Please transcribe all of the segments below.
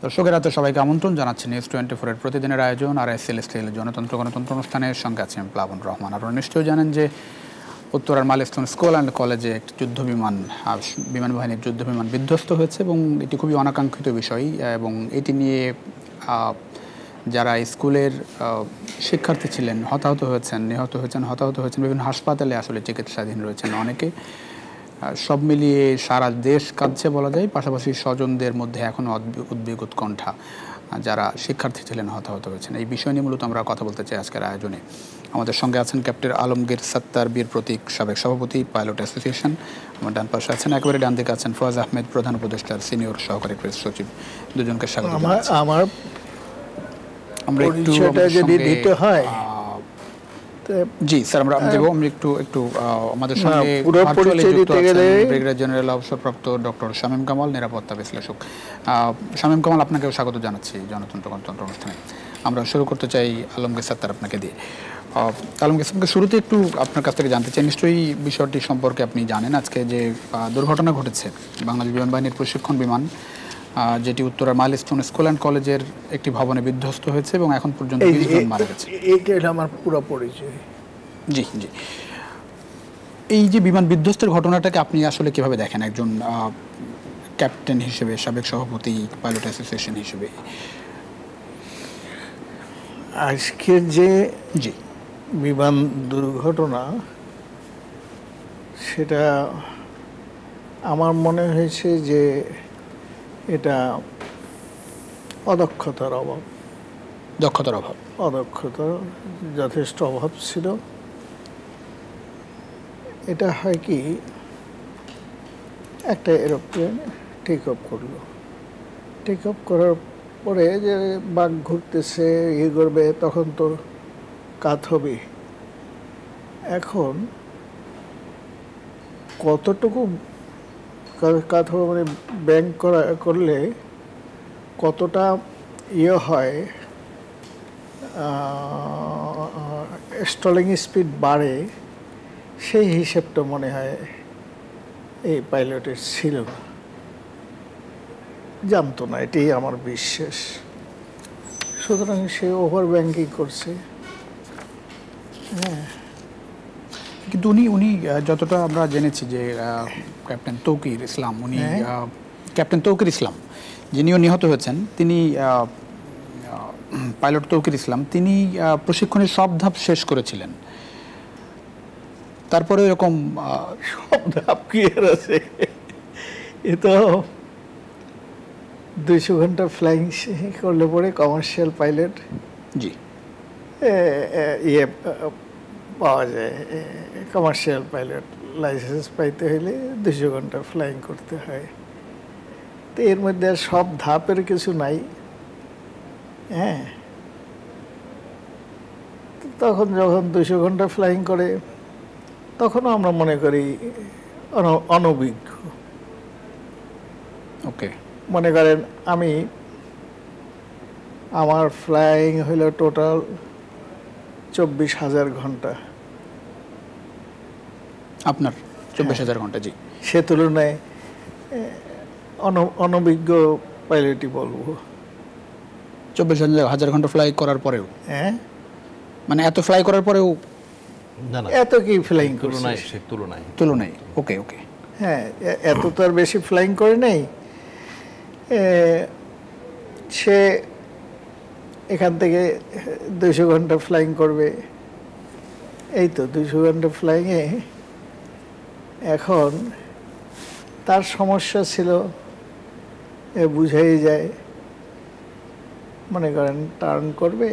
দর্শকেরা তো সবাইকে আমন্ত্রণ জানাচ্ছি নিউজ 24 এর প্রতিদিনের আয়োজন আর এসএলএসটিএল জনতন্ত্র গণতন্ত্র অনুষ্ঠানের সঙ্গে আছি আমি প্লাবন রহমান। আপনারা নিশ্চয়ই জানেন যে উত্তরার মাইলস্টোন স্কুল অ্যান্ড কলেজে একটি বিমান বাহিনীর যুদ্ধ বিমান বিধ্বস্ত হয়েছে এবং এটি খুবই অনাকাঙ্ক্ষিত বিষয় এবং এটি নিয়ে যারা স্কুলের শিক্ষার্থী ছিলেন হতাহত হয়েছেন বিভিন্ন হাসপাতালে আসলে চিকিৎসাধীন রয়েছেন অনেকে। সব মিলিয়ে সারা দেশ কাঁদছে বলা যায়, পাশাপাশি স্বজনদের মধ্যে এখনও উদ্বেগ উৎকণ্ঠা যারা শিক্ষার্থী ছিলেন হতাহত হয়েছেন। এই বিষয় নিয়ে মূলত আমরা কথা বলতে চাই আজকের আয়োজনে। আমাদের সঙ্গে আছেন ক্যাপ্টেন আলমগীর সত্তার বীর প্রতীক, সাবেক সভাপতি পাইলট অ্যাসোসিয়েশন। আমার ডান পাশে আছেন, একেবারে ডান দিকে আছেন ফওয়াজ আহমেদ, প্রধান উপদেষ্টার সিনিয়র সহকারী প্রেস সচিব। দুজনকে স্বাগত জানাচ্ছি। আমরা একটু যদি দিতে হয় জি স্যার, আমরা দেব। আমরা একটু আমাদের সঙ্গে ব্রিগেডিয়ার জেনারেল অবসরপ্রাপ্ত ডক্টর শামীম কামাল, নিরাপত্তা বিশ্লেষক। শামীম কামাল, আপনাকেও স্বাগত জানাচ্ছি জনতন্ত্র গণতন্ত্র অনুষ্ঠানে। আমরা শুরু করতে চাই আলমগীর সত্তার আপনাকে দিয়ে। আলমগীর সাহেবকে শুরুতে একটু আপনার কাছ থেকে জানতে চাই, নিশ্চয়ই বিষয়টি সম্পর্কে আপনি জানেন। আজকে যে দুর্ঘটনা ঘটেছে বাংলাদেশ বিমান বাহিনীর প্রশিক্ষণ বিমান যেটি উত্তরার মাইলস্টোন স্কুল অ্যান্ড কলেজের একটি ভবনে বিধ্বস্ত হয়েছে এবং এখন পর্যন্ত 20 জন মারা গেছে। এইটা আমার পুরো পরিচয়। জি জি, এই যে বিমান বিধ্বস্তের ঘটনাটাকে আপনি আসলে কিভাবে দেখেন একজন ক্যাপ্টেন হিসেবে, সাবেক সভাপতি পাইলট অ্যাসোসিয়েশন হিসেবে? আজকের যে বিমান দুর্ঘটনা, সেটা আমার মনে হয়েছে যে এটা দক্ষতার অভাব যথেষ্ট অভাব ছিল। এটা হয় কি, একটা এরোপ্লেন টেক অফ করার পরে যে বাঘ ঘুরতেছে, করবে, তখন তো কাত হবে। এখন কতটুকু কাত হবে মানে ব্যাংক করলে কতটা হয়, স্টলিং স্পিড বাড়ে, সেই হিসেবটা মনে হয় এই পাইলটের ছিল না, জানতো না, এটাই আমার বিশ্বাস। সুতরাং সে ওভার ব্যাংকিং করছে। হ্যাঁ, কিন্তু উনি যতটা আমরা জেনেছি যে ক্যাপ্টেন তৌকির ইসলাম যিনিও নিহত হয়েছেন, তিনি পাইলট তৌকির ইসলাম, তিনি প্রশিক্ষণের সব ধাপ শেষ করেছিলেন। তারপরে এরকম সব ধাপ কি আছে, এ তো 200 ঘন্টা ফ্লাইং করলে পরে কমার্শিয়াল পাইলট পাওয়া যায়। কমার্শিয়াল পাইলট লাইসেন্স পাইতে হলে 200 ঘন্টা ফ্লাইং করতে হয়। তো এর মধ্যে আর সব ধাপের কিছু নাই। হ্যাঁ, তখন যখন 200 ঘন্টা ফ্লাইং করে, তখনও আমরা মনে করি অনভিজ্ঞ। ওকে, মনে করেন আমার ফ্লাইং হইল টোটাল 24,000 ঘন্টা। আপনার 24,000 ঘন্টা? জি। সে তুলনায় অনভিজ্ঞ পাইলটই বলবো। 24,000 ঘন্টা ফ্লাই করার পরেও? হ্যাঁ, মানে এত ফ্লাই করার পরেও এত কি ফ্লাইং তুলনায়? ওকে ওকে, হ্যাঁ, এত তো আর বেশি ফ্লাইং করে নাই। সে এখান থেকে 200 ঘন্টা ফ্লাইং করবে, এই তো 200 ঘন্টা ফ্লাইংয়ে এখন তার সমস্যা ছিল, বুঝাই যায়। মনে করেন টার্ন করবে,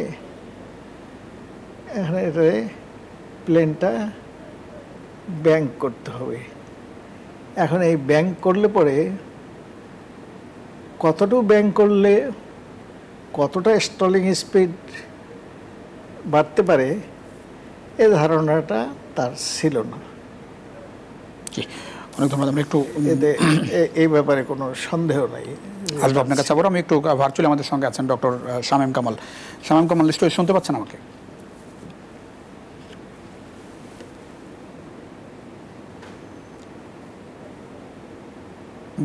এখানে প্লেনটা ব্যাংক করতে হবে। এখন এই ব্যাংক করলে পরে কতটুকু ব্যাংক করলে কতটা স্টলিং স্পিড বাড়তে পারে, এ ধারণাটা তার ছিল না। অনেক ধন্যবাদ। আমরা একটু এই ব্যাপারে কোনো সন্দেহ নাই। আসবো আপনার কাছে আবার। আমি একটু ভার্চুয়ালি আমাদের সঙ্গে আছেন ডক্টর শামীম কামাল। শামীম কামাল, নিশ্চয়ই শুনতে পাচ্ছেন আমাকে?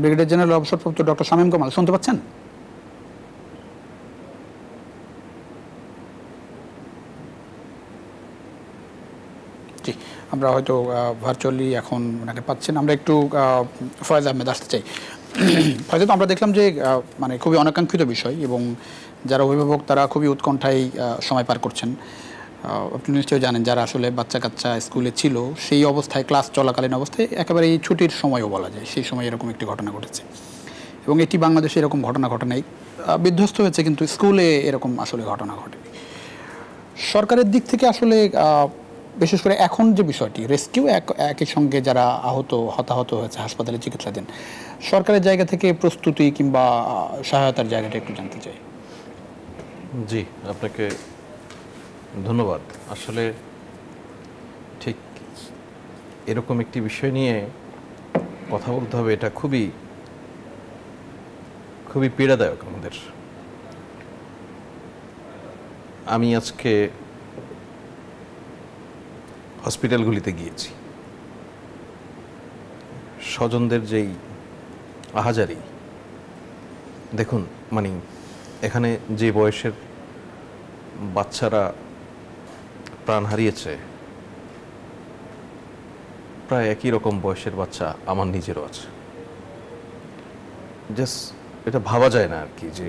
ব্রিগেডিয়ার জেনারেল অবসরপ্রাপ্ত ডক্টর শামীম কামাল, শুনতে পাচ্ছেন? আমরা হয়তো ভার্চুয়ালি এখন ওনাকে পাচ্ছেন। আমরা একটু ফয়েজ আহমেদ আসতে চাই। ফয়েজ, তো আমরা দেখলাম যে মানে খুবই অনাকাঙ্ক্ষিত বিষয়, এবং যারা অভিভাবক তারা খুবই উৎকণ্ঠায় সময় পার করছেন। আপনি নিশ্চয়ই জানেন, যারা আসলে বাচ্চা কাচ্চা স্কুলে ছিল সেই অবস্থায়, ক্লাস চলাকালীন অবস্থায় একেবারে এই ছুটির সময়ও বলা যায়, সেই সময় এরকম একটি ঘটনা ঘটেছে, এবং এটি বাংলাদেশে এরকম ঘটনা ঘটে নাই। বিধ্বস্ত হয়েছে, কিন্তু স্কুলে এরকম আসলে ঘটনা ঘটেনি। সরকারের দিক থেকে আসলে বিশেষ করে এখন যে বিষয়টি রেস্কিউ, একই সঙ্গে যারা হতাহত হয়েছে হাসপাতালে চিকিৎসাধীন, সরকারের জায়গা থেকে প্রস্তুতি কিংবা সহায়তার জায়গাটা একটু জানতে চাই। জি, আপনাকে ধন্যবাদ। আসলে ঠিক এরকম একটি বিষয় নিয়ে কথা বলতে হবে, এটা খুবই খুবই পীড়াদায়ক আমাদের। আমি আজকে হসপিটালগুলিতে গিয়েছি, স্বজনদের যেই আহাজারি দেখুন, মানে এখানে যে বয়সের বাচ্চারা প্রাণ হারিয়েছে, প্রায় একই রকম বয়সের বাচ্চা আমার নিজেরও আছে। জাস্ট এটা ভাবা যায় না আর কি, যে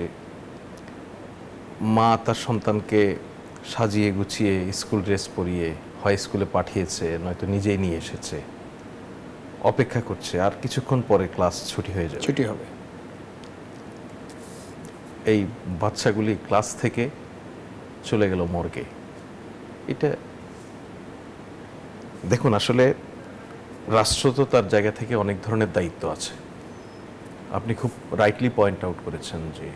মা তার সন্তানকে সাজিয়ে গুছিয়ে স্কুল ড্রেস পরিয়ে হয় স্কুলে পাঠিয়েছে, নয়তো নিজেই নিয়ে এসেছে, অপেক্ষা করছে আর কিছুক্ষণ পরে ক্লাস ছুটি হয়ে যাবে, ছুটি হবে। এই বাচ্চাগুলি ক্লাস থেকে চলে গেল মর্গে। এটা দেখুন, আসলে রাষ্ট্র তো তার জায়গা থেকে অনেক ধরনের দায়িত্ব আছে। আপনি খুব রাইটলি পয়েন্ট আউট করেছেন যে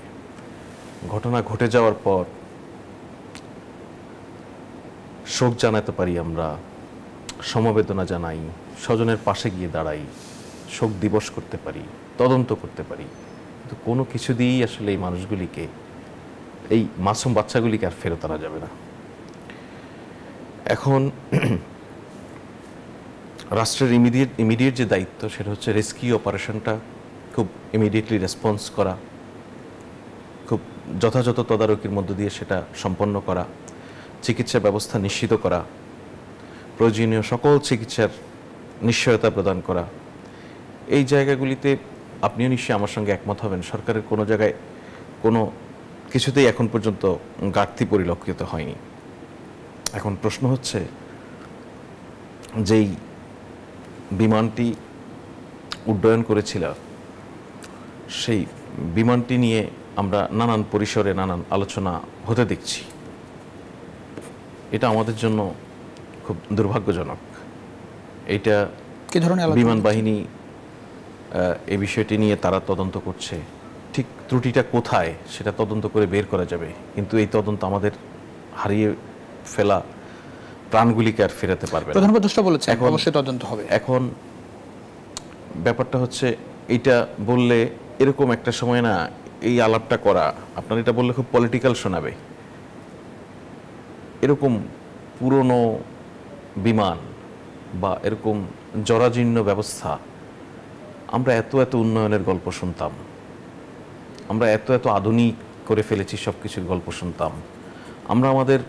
ঘটনা ঘটে যাওয়ার পর শোক জানাতে পারি, আমরা সমবেদনা জানাই, স্বজনের পাশে গিয়ে দাঁড়াই, শোক দিবস করতে পারি, তদন্ত করতে পারি, কিন্তু কোনো কিছু দিয়েই আসলে এই মানুষগুলিকে, এই মাসুম বাচ্চাগুলিকে আর ফেরত আনা যাবে না। এখন রাষ্ট্রের ইমিডিয়েট যে দায়িত্ব, সেটা হচ্ছে রেস্কিউ অপারেশনটা খুব ইমিডিয়েটলি রেসপন্স করা, খুব যথাযথ তদারকির মধ্য দিয়ে সেটা সম্পন্ন করা, চিকিৎসা ব্যবস্থা নিশ্চিত করা, প্রয়োজনীয় সকল চিকিৎসার নিশ্চয়তা প্রদান করা। এই জায়গাগুলিতে আপনিও নিশ্চয়ই আমার সঙ্গে একমত হবেন, সরকারের কোনো জায়গায় কোনো কিছুতেই এখন পর্যন্ত ঘাটতি পরিলক্ষিত হয়নি। এখন প্রশ্ন হচ্ছে, যেই বিমানটি উড্ডয়ন করেছিল, সেই বিমানটি নিয়ে আমরা নানান পরিসরে নানান আলোচনা হতে দেখছি। এটা আমাদের জন্য খুব দুর্ভাগ্যজনক। এইটা কি ধরনের বিমান বাহিনী এই বিষয়টি নিয়ে তারা তদন্ত করছে, ঠিক ত্রুটিটা কোথায় সেটা তদন্ত করে বের করা যাবে, কিন্তু এই তদন্ত আমাদের হারিয়ে ফেলা প্রাণগুলিকে আর ফেরাতে পারবে না। প্রধান উপদেষ্টা বলেছে অবশ্যই তদন্ত হবে। এখন ব্যাপারটা হচ্ছে, এইটা বললে এরকম একটা সময় না এই আলাপটা করা, আপনার এটা বললে খুব পলিটিক্যাল শোনাবে। এরকম পুরনো বিমান বা এরকম জরাজীর্ণ ব্যবস্থা, আমরা এত এত উন্নয়নের গল্প শুনতাম, আমরা এত এত আধুনিক করে ফেলেছি সব কিছুর গল্প শুনতাম, আমরা আমাদের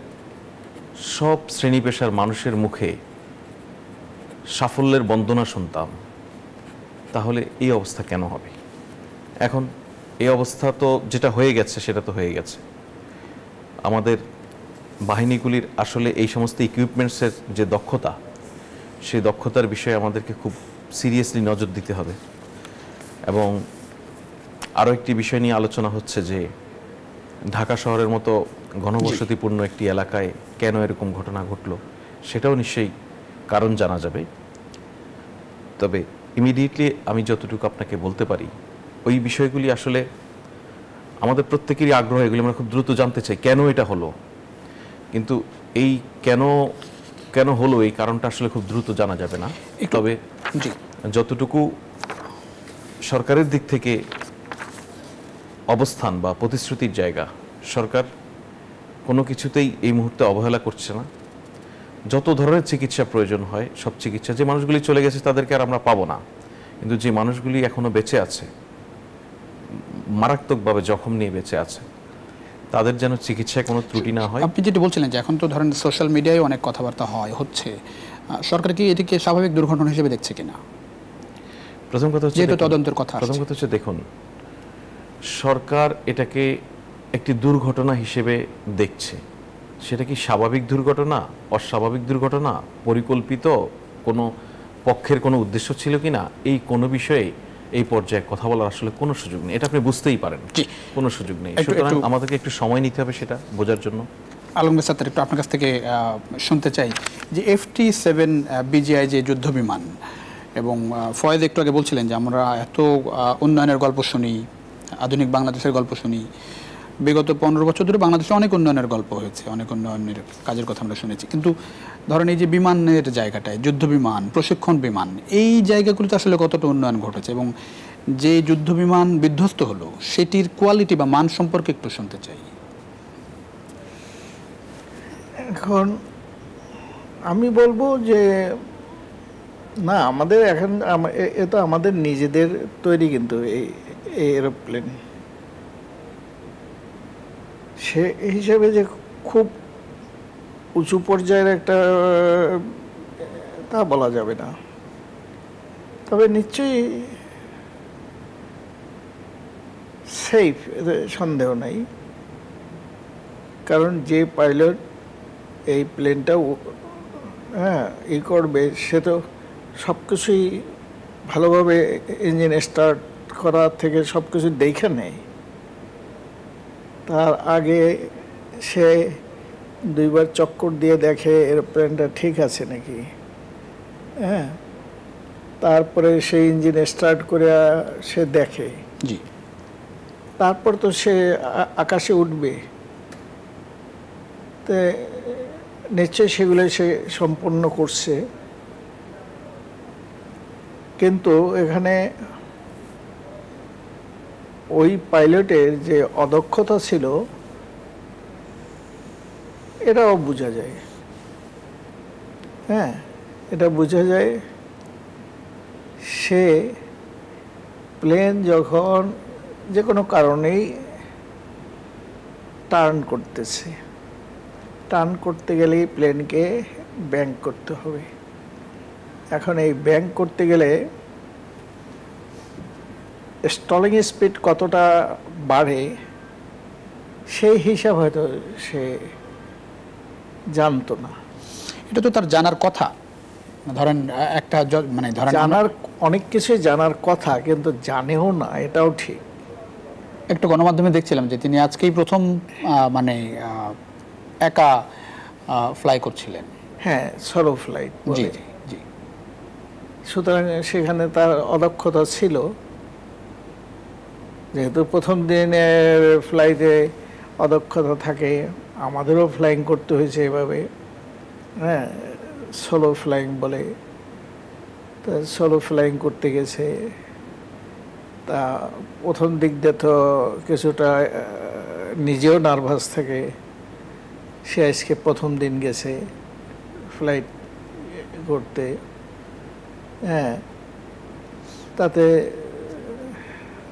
সব শ্রেণী পেশার মানুষের মুখে সাফল্যের বন্দনা শুনতাম, তাহলে এই অবস্থা কেন হবে? এখন এই অবস্থা তো যেটা হয়ে গেছে সেটা তো হয়ে গেছে। আমাদের বাহিনীগুলির আসলে এই সমস্ত ইকুইপমেন্টসের যে দক্ষতা, সেই দক্ষতার বিষয়ে আমাদেরকে খুব সিরিয়াসলি নজর দিতে হবে। এবং আরও একটি বিষয় নিয়ে আলোচনা হচ্ছে যে ঢাকা শহরের মতো ঘনবসতিপূর্ণ একটি এলাকায় কেন এরকম ঘটনা ঘটলো, সেটাও নিশ্চয়ই কারণ জানা যাবে। তবে ইমিডিয়েটলি আমি যতটুকু আপনাকে বলতে পারি, ওই বিষয়গুলি আসলে আমাদের প্রত্যেকেরই আগ্রহ, এগুলি আমরা খুব দ্রুত জানতে চাই কেন এটা হলো, কিন্তু এই কেন হলো এই কারণটা আসলে খুব দ্রুত জানা যাবে না। তবে যতটুকু সরকারের দিক থেকে অবস্থান বা প্রতিশ্রুতির জায়গা, সরকার কোনো কিছুতেই এই মুহূর্তে অবহেলা করছে না। যত ধরনের চিকিৎসা প্রয়োজন হয় সব চিকিৎসা, যে মানুষগুলি চলে গেছে তাদেরকে আর আমরা পাবো না, কিন্তু যে মানুষগুলি এখনো বেঁচে আছে, মারাত্মকভাবে জখম নিয়ে বেঁচে আছে, তাদের যেন চিকিৎসায় কোনো ত্রুটি না হয়। আপনি যেটি বলছিলেন যে এখন তো ধরেন সোশ্যাল মিডিয়ায় অনেক কথাবার্তা হচ্ছে সরকার কি এটিকে স্বাভাবিক দুর্ঘটনা হিসেবে দেখছে কিনা? প্রথম কথা হচ্ছে যেহেতু তদন্তের কথা প্রথম কথা হচ্ছে দেখুন, সরকার এটাকে একটি দুর্ঘটনা হিসেবে দেখছে। সেটা কি স্বাভাবিক দুর্ঘটনা, অস্বাভাবিক দুর্ঘটনা, পরিকল্পিত কোনো পক্ষের কোনো উদ্দেশ্য ছিল কিনা, এই কোনো বিষয়ে এই পর্যায়ে কথা বলার আসলে কোনো সুযোগ নেই। এটা আপনি বুঝতেই পারেন, কোনো সুযোগ নেই। সুতরাং আমাদেরকে একটু সময় নিতে হবে সেটা বোঝার জন্য। আলমগীর স্যার, একটু আপনার কাছ থেকে শুনতে চাই যে FT-7 BGI যে যুদ্ধ বিমান, এবং ফয়েজ একটু আগে বলছিলেন যে আমরা এত উন্নয়নের গল্প শুনি, আধুনিক বাংলাদেশের গল্প শুনি, বিগত 15 বছর ধরে বাংলাদেশে অনেক উন্নয়নের গল্প হয়েছে, অনেক উন্নয়নের কাজের কথা আমরা শুনেছি, কিন্তু ধরেন এই যে বিমানের জায়গাটায়, যুদ্ধ বিমান, প্রশিক্ষণ বিমান, এই জায়গাগুলোতে আসলে কতটা উন্নয়ন ঘটেছে, এবং যে যুদ্ধ বিমান বিধ্বস্ত হলো সেটির কোয়ালিটি বা মান সম্পর্কে একটু শুনতে চাই। এখন আমি বলবো যে না, আমাদের এখন এ তো আমাদের নিজেদের তৈরি, কিন্তু এই এরোপ্লেন সে হিসেবে যে খুব উঁচু পর্যায়ের একটা তা বলা যাবে না, তবে নিশ্চয়ই সেফ, এতে সন্দেহ নাই। কারণ যে পাইলট এই প্লেনটা করবে, সে তো সব কিছুই ভালোভাবে ইঞ্জিন স্টার্ট করা থেকে সব কিছু দেখে নেয়। তার আগে সে 2 বার চক্কর দিয়ে দেখে এরোপ্লেনটা ঠিক আছে নাকি, তারপরে সে ইঞ্জিন স্টার্ট করে সে দেখে, জি, তারপর তো সে আকাশে উঠবে। তো নিশ্চয়ই সেগুলো সে সম্পন্ন করছে, কিন্তু এখানে ওই পাইলটের যে অদক্ষতা ছিল এটাও বোঝা যায়। এটা বোঝা যায়। সে প্লেন যখন যে কোনো কারণেই টার্ন করতেছে, টার্ন করতে গেলেই প্লেনকে ব্যাঙ্ক করতে হবে। এখন এই ব্যাঙ্ক করতে গেলে স্টলিং স্পিড কতটা বাড়ে সেই হিসাব হয়তো সে জানতো না। এটা তো তার জানার কথা। ধরেন একটা মানে ধরেন জানার অনেক কিছুই জানার কথা, কিন্তু জানেও না, এটাও ঠিক। একটা গণমাধ্যমে দেখছিলাম যে তিনি আজকেই প্রথম মানে একা ফ্লাই করছিলেন। হ্যাঁ, সলো ফ্লাইট। জি জি। সুতরাং সেখানে তার অদক্ষতা ছিল, যেহেতু প্রথম দিনের ফ্লাইটে অদক্ষতা থাকে। আমাদেরও ফ্লাইং করতে হয়েছে এভাবে, সোলো ফ্লাইং বলে। তা সোলো ফ্লাইং করতে গেছে, তা প্রথম দিক দিয়ে তো কিছুটা নিজেও নার্ভাস থাকে। সে আজকে প্রথম দিন গেছে ফ্লাইট করতে, তাতে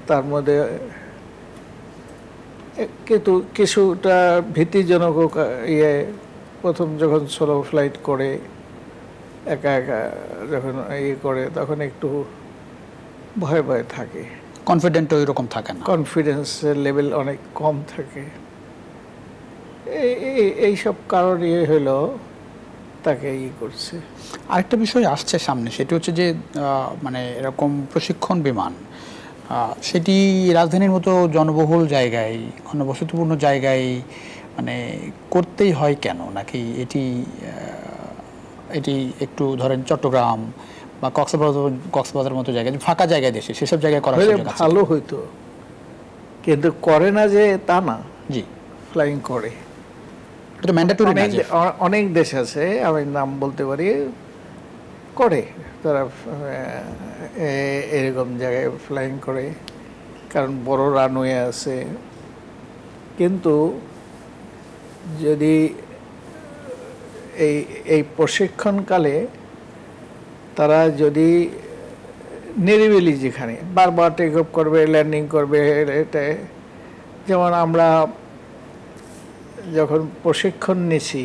তার মধ্যে কিন্তু কিছুটা ভীতিজনক প্রথম যখন সোলো ফ্লাইট করে, একা একা যখন করে, তখন একটু ভয় ভয় থাকে। কনফিডেন্ট ওই রকম থাকে না, কনফিডেন্সের লেভেল অনেক কম থাকে। এইসব কারণে হলো তাকে করছে। আরেকটা বিষয় আসছে সামনে, সেটি হচ্ছে যে মানে এরকম প্রশিক্ষণ বিমান সেটি রাজধানীর মতো জনবহুল জায়গায়, ঘনবসতিপূর্ণ জায়গায় মানে করতেই হয় কেন? নাকি এটি একটু ধরেন চট্টগ্রাম বা কক্সবাজার মতো জায়গায়, ফাঁকা জায়গায়, দেশে সেসব জায়গায় করা ভালো হইতো, কিন্তু করে না যে তা না। জি, ফ্লাইং করে। এটা ম্যান্ডেটরি না। অনেক দেশ আছে, আমি নাম বলতে পারি, করে তারা এরকম জায়গায় ফ্লাইং করে, কারণ বড় রানওয়ে আছে। কিন্তু যদি এই প্রশিক্ষণকালে তারা যদি নিরিবিলি, যেখানে বারবার টেক অফ করবে, ল্যান্ডিং করবে, এটা যেমন আমরা যখন প্রশিক্ষণ নিছি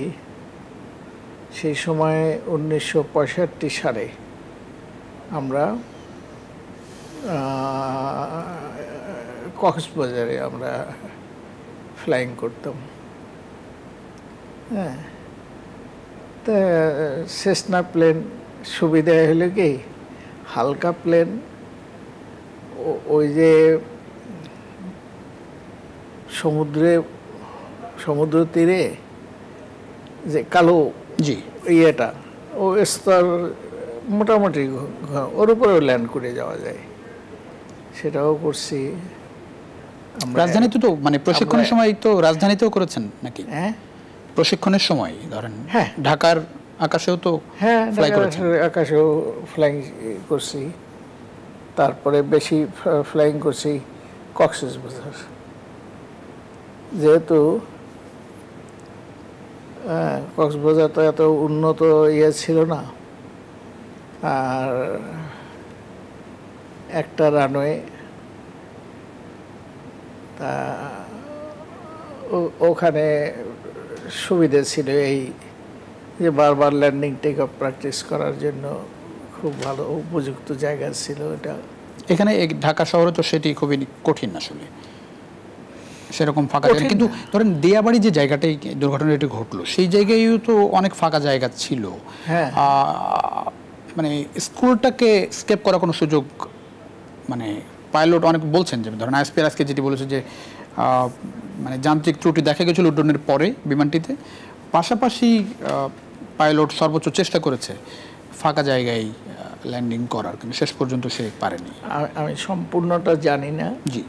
সেই সময় 1965 সালে আমরা কক্সবাজারে আমরা ফ্লাইং করতাম। হ্যাঁ, তা সেসনা প্লেন সুবিধা হলো কি, হালকা প্লেন, ওই যে সমুদ্র তীরে যে কালো জি ইয়েটা, ও স্তর মোটামুটি ওর উপরেও ল্যান্ড করে যাওয়া যায়, সেটাও করছি। রাজধানীতে তো মানে প্রশিক্ষণের সময় তো রাজধানীতেও করেছেন নাকি? হ্যাঁ, প্রশিক্ষণের সময় ধরেন হ্যাঁ, ঢাকার আকাশেও তো হ্যাঁ, ফ্লাই করেছেন। আকাশেও ফ্লাইং করছি। তারপরে বেশি ফ্লাইং করছি কক্সবাজার, যেহেতু কক্সবাজার তো এত উন্নত ইয়ে ছিল না, আর একটা রানওয়ে, তা ওখানে সুবিধা ছিল এই যে বারবার ল্যান্ডিং টেক অফ প্র্যাকটিস করার জন্য খুব ভালো উপযুক্ত জায়গা ছিল এটা। এখানে ঢাকা শহরে তো সেটি খুবই কঠিন আসলে, সেরকম ফাঁকা জায়গা। কিন্তু ধরেন দিয়াবাড়ি যে জায়গাটাই দুর্ঘটনাটি ঘটলো, সেই জায়গায়ও তো অনেক ফাঁকা জায়গা ছিল। হ্যাঁ, মানে স্কুলটাকে স্কেপ করার কোনো সুযোগ, মানে পাইলট অনেক বলছেন যে ধরেন আইএসপি আজকে যেটি বলেছে যে মানে যান্ত্রিক ত্রুটি দেখা গেছিল উড্ডয়নের পরে বিমানটিতে, পাশাপাশি পাইলট সর্বোচ্চ চেষ্টা করেছে ফাঁকা জায়গায় ল্যান্ডিং করার, কিন্তু শেষ পর্যন্ত সে পারেনি। আমি সম্পূর্ণটা জানি না, জি,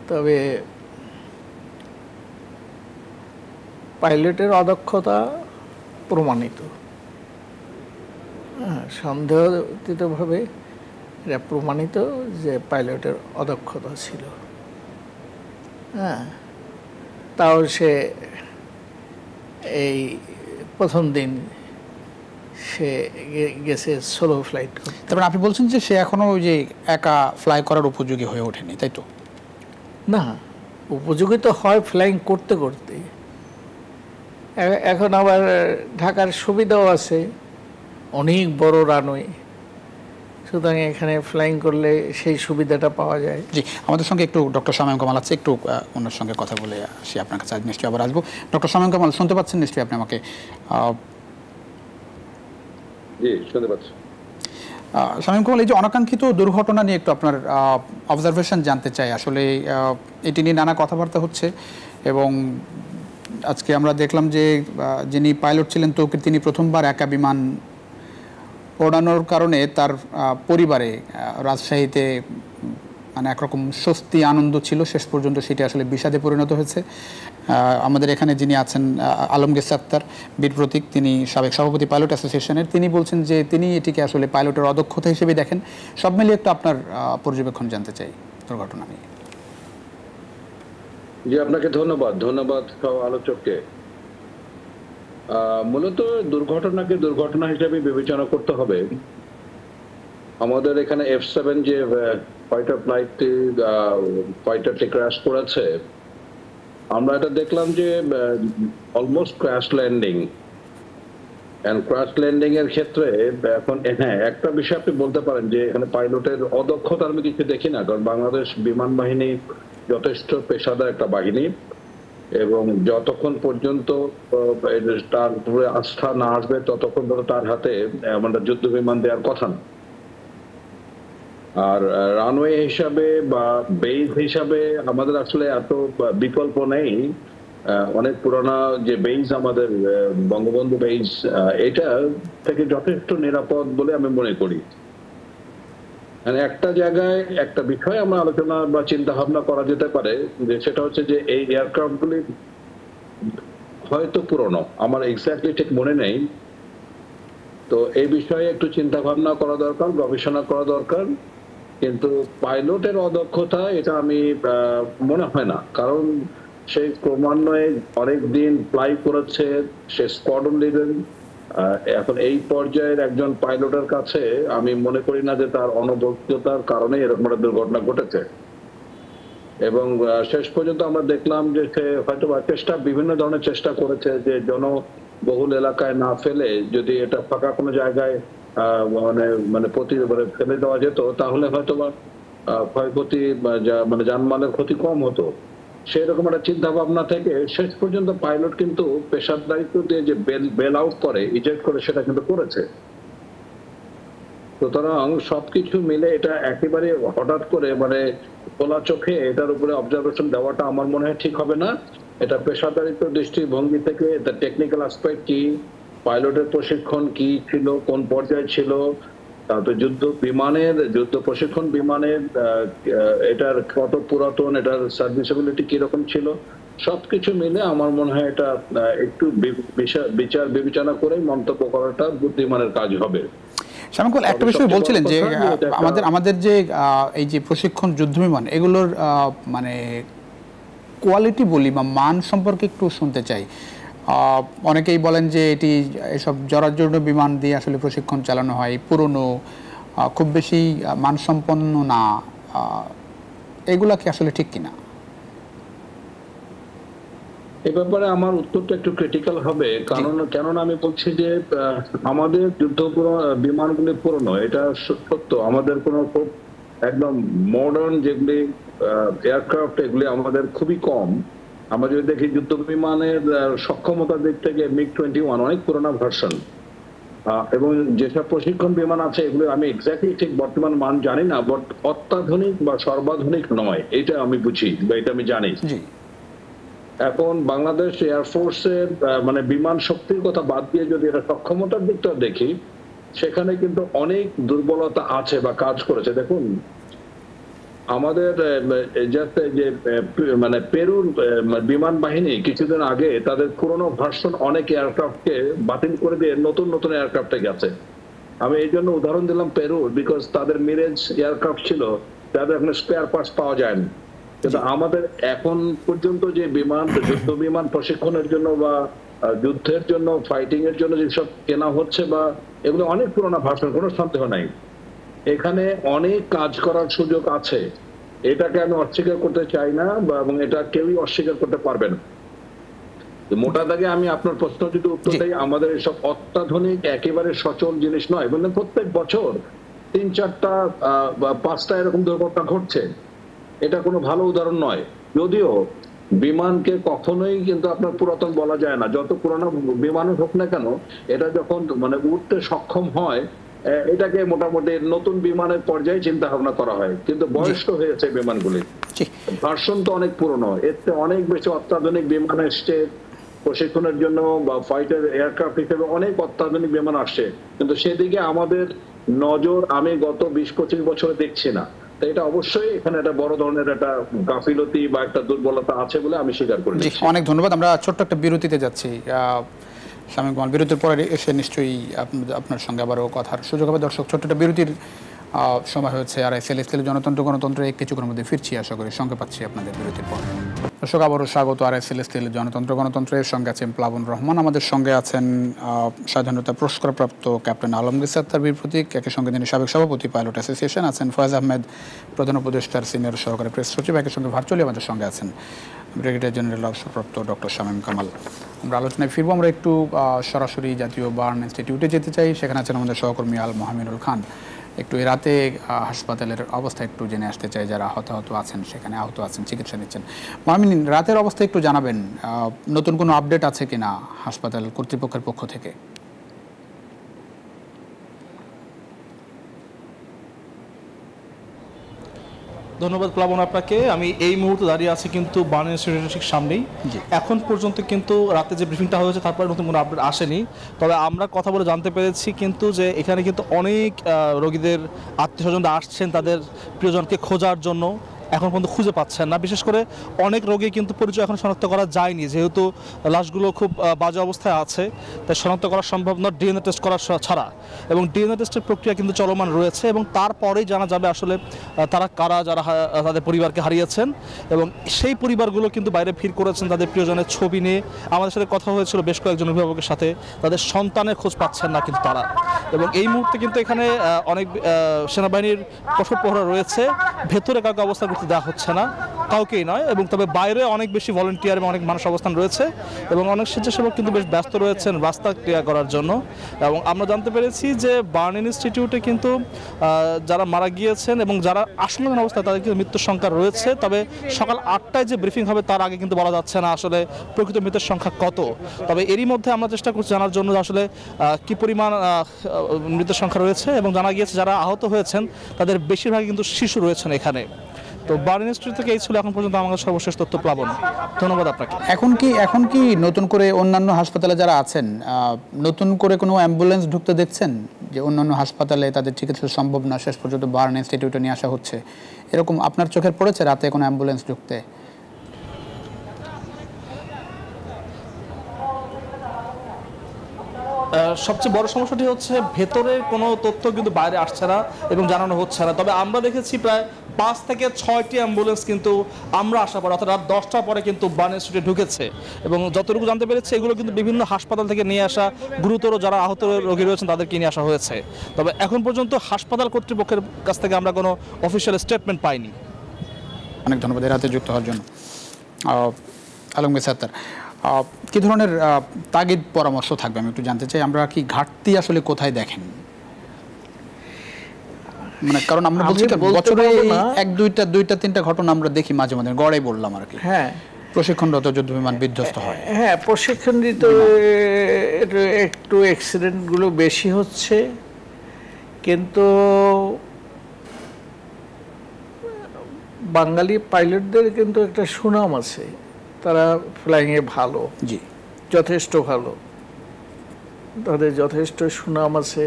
তবে পাইলটের অদক্ষতা প্রমাণিত, সন্দেহাতীতভাবে এটা প্রমাণিত যে পাইলটের অদক্ষতা ছিল। হ্যাঁ, তাও সে এই প্রথম দিন সে গেছে সোলো ফ্লাইট করতে। তারপরে আপনি বলছেন যে সে এখনো ওই যে একা ফ্লাই করার উপযোগী হয়ে ওঠেনি, তাই তো? না, উপযোগী তো হয় ফ্লাইং করতে করতে। এখন আবার ঢাকার সুবিধাও আছে, অনেক বড় রানওয়ে, সুতরাং এখানে ফ্লাইং করলে সেই সুবিধাটা পাওয়া যায়। জি, আমাদের সঙ্গে একটু ডক্টর শামীম কামাল আছে, একটু ওনার সঙ্গে কথা বলে আসি, আপনার কাছে নিশ্চয়ই আবার আসবো। ডক্টর শামীম কামাল শুনতে পাচ্ছেন নিশ্চয়ই আপনি আমাকে? জি, শুনতে পাচ্ছি। শামীম কামাল, এই যে অনাকাঙ্ক্ষিত দুর্ঘটনা নিয়ে একটু আপনার অবজারভেশন জানতে চাই। আসলে এটি নিয়ে নানা কথাবার্তা হচ্ছে, এবং আজকে আমরা দেখলাম যে যিনি পাইলট ছিলেন তৌকির, তিনি প্রথমবার একা বিমান ওড়ানোর কারণে তার পরিবারে রাজশাহীতে মানে একরকম স্বস্তি আনন্দ ছিল, শেষ পর্যন্ত সেটি আসলে বিষাদে পরিণত হয়েছে। আমাদের এখানে যিনি আছেন আলমগীর সাত্তার বীর প্রতীক, তিনি সাবেক সভাপতি পাইলট অ্যাসোসিয়েশনের, তিনি বলছেন যে তিনি এটিকে আসলে পাইলটের অদক্ষতা হিসেবে দেখেন। সব মিলিয়ে একটু আপনার পর্যবেক্ষণ জানতে চাই দুর্ঘটনা নিয়ে। জি, আপনাকে ধন্যবাদ সব আলোচককে। মূলত দুর্ঘটনাকে দুর্ঘটনা হিসেবে বিবেচনা করতে হবে। আমাদের এখানে F7 যে ফাইটারটি ক্র্যাশ করেছে, আমরা এটা দেখলাম যে অলমোস্ট ক্র্যাশ ল্যান্ডিং এর ক্ষেত্রে এখন হ্যাঁ একটা বিষয় আপনি বলতে পারেন যে এখানে পাইলটের অদক্ষতা আমি কিছু দেখি না, কারণ বাংলাদেশ বিমান বাহিনী যথেষ্ট পেশাদার একটা বাহিনী, এবং যতক্ষণ পর্যন্ত তার উপরে আস্থা না আসবে ততক্ষণ পর্যন্ত তার হাতে আমাদের যুদ্ধ বিমান দেওয়ার কথা না। আর রানওয়ে হিসাবে বা বেজ হিসাবে আমাদের আসলে এত বিকল্প নেই। অনেক পুরানা যে বেজ আমাদের বঙ্গবন্ধু বেজ, এটা থেকে যথেষ্ট নিরাপদ বলে আমি মনে করি। একটা জায়গায় একটা বিষয় আমরা আলোচনা বা চিন্তা ভাবনা করা যেতে পারে, যে সেটা হচ্ছে যে এই এয়ারক্রাফট গুলি হয়তো পুরনো, আমার এক্স্যাক্টলি ঠিক মনে নেই, তো এই বিষয়ে একটু চিন্তা ভাবনা করা দরকার, গবেষণা করা দরকার। কিন্তু পাইলটের অদক্ষতা এটা আমি মনে হয় না, কারণ সে ক্রমান্বয়ে অনেকদিন ফ্লাই করেছে, সে স্কোয়াড্রন লিডার। এখন এই পর্যায়ের একজন পাইলটের কাছে আমি মনে করি না যে তার অনভিজ্ঞতার কারণে এরকম একটা দুর্ঘটনা ঘটেছে। এবং শেষ পর্যন্ত আমরা দেখলাম যে সে হয়তো বিভিন্ন ধরনের চেষ্টা করেছে যে বহুল এলাকায় না ফেলে যদি এটা ফাঁকা কোনো জায়গায় মানে মানে ফেলে দেওয়া যেত, তাহলে হয়তো বা ক্ষয়ক্ষতি মানে জানমালের ক্ষতি কম হতো। সেরকম একটা চিন্তা ভাবনা থেকে শেষ পর্যন্ত পাইলট কিন্তু পেশাদারিত্ব দিয়ে যে বেল আউট করে, ইজেক্ট করে, সেটা কিন্তু করেছে। সুতরাং সবকিছু মিলে এটা একেবারে হঠাৎ করে মানে খোলা চোখে এটার উপরে অবজারভেশন দেওয়াটা আমার মনে হয় ঠিক হবে না। এটা পেশাদারিত্ব দৃষ্টিভঙ্গি থেকে এটা টেকনিক্যাল অ্যাসপেক্ট কি, পাইলটের প্রশিক্ষণ কি ছিল, কোন পর্যায়ে ছিল, তারপরে যুদ্ধ প্রশিক্ষণ বিমানের এটার কত পুরাতন, এটার সার্ভিসিবিলিটি কিরকম ছিল, সবকিছু মিলে আমার মনে হয় এটা একটু বিচার বিবেচনা করে মন্তব্য করাটা বুদ্ধিমানের কাজ হবে। শামিকুল, একটা বিষয় বলছিলেন যে আমাদের যে এই যে প্রশিক্ষণ যুদ্ধবিমান এগুলোর মানে কোয়ালিটি বলি বা মান সম্পর্কে একটু শুনতে চাই। অনেকেই বলেন যে এটি এসব জরাজীর্ণ বিমান দিয়ে আসলে প্রশিক্ষণ চালানো হয়, পুরনো, খুব বেশি মানসম্পন্ন না, এগুলা কি আসলে ঠিক কিনা? এই ব্যাপারে আমার উত্তরটা একটু ক্রিটিক্যাল হবে, কেননা আমি বলছি যে আমাদের যুদ্ধ বিমানগুলি পুরনো, এটা সত্য। আমাদের কোনো খুব একদম মডার্ন যেগুলি এয়ারক্রাফট এগুলি আমাদের খুবই কম। আমরা যদি দেখি যুদ্ধ বিমানের সক্ষমতার দিক থেকে MiG-21 অনেক পুরোনো ভার্সন, এবং যেসব প্রশিক্ষণ বিমান আছে এগুলো আমি এক্স্যাক্টলি ঠিক বর্তমান মান জানি না, বাট অত্যাধুনিক বা সর্বাধুনিক নয়, এটা আমি বুঝি বা এটা আমি জানি। এখন বাংলাদেশ এয়ারফোর্সের মানে বিমান শক্তির কথা বাদ দিয়ে যদি এটা সক্ষমতার দিকটা দেখি, সেখানে কিন্তু অনেক দুর্বলতা আছে বা কাজ করেছে। দেখুন, আমাদের যে মানে পেরুর বিমান বাহিনী কিছুদিন আগে তাদের পুরনো ভার্সন অনেক এয়ারক্রাফটকে বাতিল করে দিয়ে নতুন নতুন এয়ারক্রাফটে গেছে। আমি এই জন্য উদাহরণ দিলাম পেরুর, বিকজ তাদের মিরেজ এয়ারক্রাফট ছিল, তাদের এখন স্পেয়ার পার্টস পাওয়া যায়নি। কিন্তু আমাদের এখন পর্যন্ত যে যুদ্ধ বিমান প্রশিক্ষণের জন্য বা যুদ্ধের জন্য, ফাইটিং এর জন্য যেসব কেনা হচ্ছে বা এগুলো অনেক পুরোনো ভার্সন, কোনো সন্দেহ নাই। এখানে অনেক কাজ করার সুযোগ আছে, এটাকে আমি অস্বীকার করতে চাই না, এবং এটা কেউই অস্বীকার করতে পারবে না। মোটা দাগে আমি আপনার প্রশ্ন যদি উত্তর দেই, আমাদের এসব অত্যাধুনিক একেবারে সচল জিনিস নয়, এবং প্রত্যেক বছর 3-4টা বা 5টা এরকম দুর্ঘটনা ঘটছে। এটা কোনো ভালো উদাহরণ নয়। যদিও বিমানকে কখনোই কিন্তু আপনার পুরাতন বলা যায় না, যত পুরানো বিমানও হোক না কেন, এটা যখন মানে উঠতে সক্ষম হয়, এটাকে মোটামুটি নতুন বিমানের পর্যায়ে চিন্তা ভাবনা করা হয়। কিন্তু বয়স তো হয়েছে বিমানগুলি, ভার্সন তো অনেক পুরনো, এর চেয়ে অনেক বেশি অত্যাধুনিক বিমান এসছে প্রশিক্ষণের জন্য বা ফাইটার এয়ারক্রাফট হিসেবে, অনেক অত্যাধুনিক বিমান আসছে, কিন্তু সেদিকে আমাদের নজর আমি গত 20-25 বছরে দেখছি না। এটা অবশ্যই এখানে একটা বড় ধরনের একটা গাফিলতি বা একটা দুর্বলতা আছে বলে আমি স্বীকার করি। অনেক ধন্যবাদ। আমরা ছোট্ট একটা বিরতিতে যাচ্ছি। শামীম কামাল, বিরতির পরে এসে নিশ্চয়ই আপনার সঙ্গে আবারও কথার সুযোগ হবে। দর্শক, ছোট্ট একটা বিরতির সময় হয়েছে, আর এসএলএসটিএল গণতন্ত্রের কিছুক্ষণের মধ্যে ফিরছি, আশা করি সঙ্গে পাচ্ছি আপনাদের বিরতির পর। দর্শক, আবারও স্বাগত আর এসএলএসটিএল গণতন্ত্রের সঙ্গে আছেন প্লাবন রহমান, আমাদের সঙ্গে আছেন স্বাধীনতা পুরস্কারপ্রাপ্ত ক্যাপ্টেন আলমগীর সাত্তার বীর প্রতীক, একই সঙ্গে যিনি সাবেক সভাপতি পাইলট অ্যাসোসিয়েশন, আছেন ফয়েজ আহমেদ, প্রধান উপদেষ্টার সিনিয়র সহকারী প্রেস সচিব, একই সঙ্গে ভার্চুয়ালি আমাদের সঙ্গে আছেন ব্রিগেডিয়ার জেনারেল অবসরপ্রাপ্ত ডক্টর শামীম কামাল। আমরা আলোচনায় ফিরবো। আমরা একটু সরাসরি জাতীয় বার্ন ইনস্টিটিউটে যেতে চাই, সেখানে আছেন আমাদের সহকর্মী আল মোহামিনুল খান। একটু এই রাতে হাসপাতালের অবস্থা একটু জেনে আসতে চাই, যারা হতাহত আছেন, সেখানে আহত আছেন, চিকিৎসা নিচ্ছেন। মোহামিন, রাতের অবস্থা একটু জানাবেন, নতুন কোনো আপডেট আছে কিনা হাসপাতাল কর্তৃপক্ষের পক্ষ থেকে? ধন্যবাদ প্লাবন আপনাকে। আমি এই মুহূর্তে দাঁড়িয়ে আছি কিন্তু বার্ন ইনস্টিটিউটের ঠিক সামনেই। এখন পর্যন্ত কিন্তু রাতে যে ব্রিফিংটা হয়েছে তারপরে নতুন কোনো আপডেট আসেনি, তবে আমরা কথা বলে জানতে পেরেছি কিন্তু যে এখানে কিন্তু অনেক রোগীদের আত্মীয় স্বজনরা আসছেন তাদের প্রিয়জনকে খোঁজার জন্য, এখন পর্যন্ত খুঁজে পাচ্ছেন না। বিশেষ করে অনেক রোগী কিন্তু পরিচয় এখন শনাক্ত করা যায়নি, যেহেতু লাশগুলো খুব বাজে অবস্থায় আছে, তাই শনাক্ত করা সম্ভব নয় ডিএনএ টেস্ট করা ছাড়া। এবং ডিএনএ টেস্টের প্রক্রিয়া কিন্তু চলমান রয়েছে, এবং তারপরেই জানা যাবে আসলে তারা কারা, যারা তাদের পরিবারকে হারিয়েছেন। এবং সেই পরিবারগুলো কিন্তু বাইরে ভিড় করেছেন তাদের প্রিয়জনের ছবি নিয়ে। আমাদের সাথে কথা হয়েছিল বেশ কয়েকজন অভিভাবকের সাথে, তাদের সন্তানের খোঁজ পাচ্ছেন না কিন্তু তারা। এবং এই মুহূর্তে কিন্তু এখানে অনেক সেনাবাহিনীর কঠোর প্রহরা রয়েছে, ভেতরে কাউকে অবস্থা করতে দেওয়া হচ্ছে না। কাউকেই নয়, এবং তবে বাইরে অনেক বেশি ভলেন্টিয়ার এবং অনেক মানুষ অবস্থান রয়েছে এবং অনেক স্বেচ্ছাসেবক কিন্তু বেশ ব্যস্ত রয়েছেন রাস্তা ক্লিয়ার করার জন্য। এবং আমরা জানতে পেরেছি যে বার্ন ইনস্টিটিউটে কিন্তু যারা মারা গিয়েছেন এবং যারা আশঙ্কাজনক অবস্থায় তাদের কিন্তু মৃত্যুর সংখ্যা রয়েছে, তবে সকাল 8টায় যে ব্রিফিং হবে তার আগে কিন্তু বলা যাচ্ছে না আসলে প্রকৃত মৃতের সংখ্যা কত। তবে এরই মধ্যে আমরা চেষ্টা করছি জানার জন্য যে আসলে কী পরিমাণ মৃতের সংখ্যা রয়েছে, এবং জানা গিয়েছে যারা আহত হয়েছেন তাদের বেশিরভাগই কিন্তু শিশু রয়েছেন এখানে। তো বার্ন ইনস্টিটিউট থেকে এই ছিল এখন পর্যন্ত আমাদের সর্বশেষ তথ্য। প্লাবন, ধন্যবাদ আপনাকে। এখন কি নতুন করে অন্যান্য হাসপাতালে যারা আছেন নতুন করে কোনো অ্যাম্বুলেন্স ঢুকতে দেখছেন, যে অন্যান্য হাসপাতালে তাদের চিকিৎসা সম্ভব না, শেষ পর্যন্ত বার্ন ইনস্টিটিউটে নিয়ে আসা হচ্ছে, এরকম আপনার চোখে পড়েছে রাতে কোনো অ্যাম্বুলেন্স ঢুকতে? সবচেয়ে বড় সমস্যাটি হচ্ছে ভেতরের কোনো তথ্য কিন্তু বাইরে আসছে না এবং জানানো হচ্ছে না। তবে আমরা দেখেছি প্রায় 5 থেকে 6টি অ্যাম্বুলেন্স কিন্তু আমরা আসার পর অর্থাৎ রাত 10টার পরে কিন্তু বার্ন ইনস্টিটিউটে ঢুকেছে, এবং যতটুকু জানতে পেরেছি এগুলো কিন্তু বিভিন্ন হাসপাতাল থেকে নিয়ে আসা গুরুতর যারা আহত রোগী রয়েছেন তাদেরকে নিয়ে আসা হয়েছে। তবে এখন পর্যন্ত হাসপাতাল কর্তৃপক্ষের কাছ থেকে আমরা কোনো অফিসিয়াল স্টেটমেন্ট পাইনি। অনেক ধন্যবাদ এর হাতে যুক্ত হওয়ার জন্য। আলমগীর সাত্তার, কী ধরনের তাগিদ পরামর্শ থাকবে আমি একটু জানতে চাই। আমরা কি ঘাটতি আসলে কোথায় দেখেন? মানে কারণ আমরা বলছি বছরে 1-2-3টা ঘটনা আমরা দেখি মাঝে মাঝে, গড়াই বললাম আর কি। হ্যাঁ, প্রশিক্ষণরত যুদ্ধ বিমান বিধ্বস্ত হয়। হ্যাঁ, প্রশিক্ষণরত একটু অ্যাক্সিডেন্টগুলো বেশি হচ্ছে, কিন্তু বাঙালি পাইলটদের কিন্তু একটা সুনাম আছে, তারা ফ্লাইংয়ে ভালো, জি যথেষ্ট ভালো, তাদের যথেষ্ট সুনাম আছে।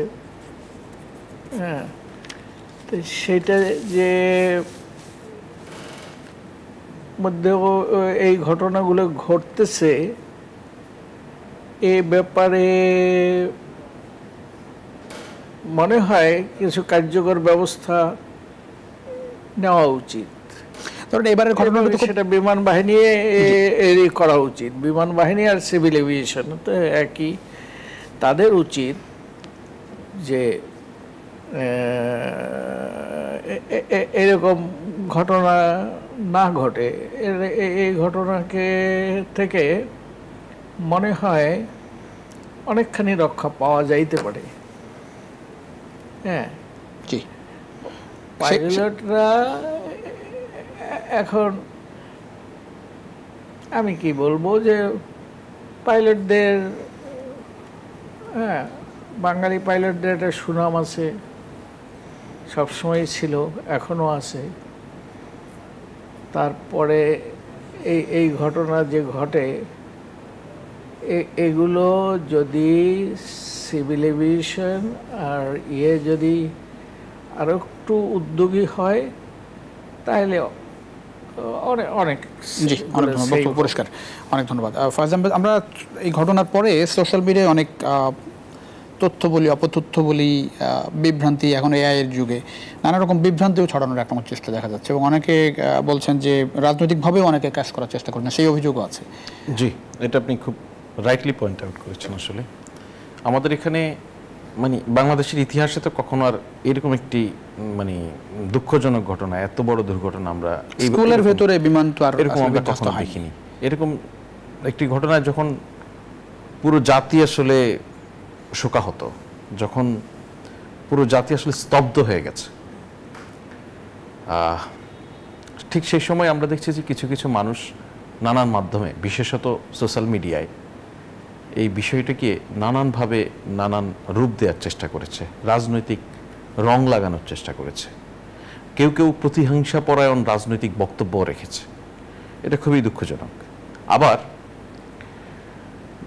হ্যাঁ, তো সেটা যে মধ্যেও এই ঘটনাগুলো ঘটতেছে, এ ব্যাপারে মনে হয় কিছু কার্যকর ব্যবস্থা নেওয়া উচিত। এবারের ঘটনা সেটা বিমান বাহিনী এরই করা উচিত। বিমান বাহিনী আর সিভিল এভিয়েশন তো একই, তাদের উচিত যে এরকম ঘটনা না ঘটে। এই ঘটনাকে থেকে মনে হয় অনেকখানি রক্ষা পাওয়া যাইতে পারে। হ্যাঁ, জি, পাইলটরা এখন আমি কি বলবো যে পাইলটদের, হ্যাঁ, বাঙালি পাইলটদের একটা সুনাম আছে, সবসময় ছিল, এখনো আছে। তারপরে এই ঘটনা যে ঘটে, এগুলো যদি সিভিল এভিয়েশন আর যদি আরো একটু উদ্যোগী হয় তাহলে অনেক পরিষ্কার। অনেক ধন্যবাদ ফয়জ আহমেদ। আমরা এই ঘটনার পরে সোশ্যাল মিডিয়ায় অনেক তথ্য বলি, অপতথ্য বলি, বিভ্রান্তি, এখন এআই এর যুগে নানা রকম বিভ্রান্তিও ছড়ানোর একটা চেষ্টা দেখা যাচ্ছে, এবং অনেকে বলছেন যে রাজনৈতিকভাবেও অনেকে কাজ করার চেষ্টা করছেন, সেই অভিযোগও আছে। জি, এটা আপনি খুব রাইটলি পয়েন্ট আউট করেছেন। আসলে আমাদের এখানে মানে বাংলাদেশের ইতিহাসে তো কখনো আর এরকম একটি মানে দুঃখজনক ঘটনা, এত বড় দুর্ঘটনা আমরা স্কুলের ভেতরে বিমান তো আর এরকম আমরা কখনো দেখিনি। এরকম একটি ঘটনা যখন পুরো জাতি আসলে শোকাহত, যখন পুরো জাতি আসলে স্তব্ধ হয়ে গেছে, ঠিক সেই সময় আমরা দেখছি যে কিছু কিছু মানুষ নানান মাধ্যমে, বিশেষত সোশ্যাল মিডিয়ায় এই বিষয়টাকে নানানভাবে নানান রূপ দেওয়ার চেষ্টা করেছে, রাজনৈতিক রং লাগানোর চেষ্টা করেছে। কেউ কেউ প্রতিহিংসা পরায়ণ রাজনৈতিক বক্তব্য রেখেছে। এটা খুবই দুঃখজনক। আবার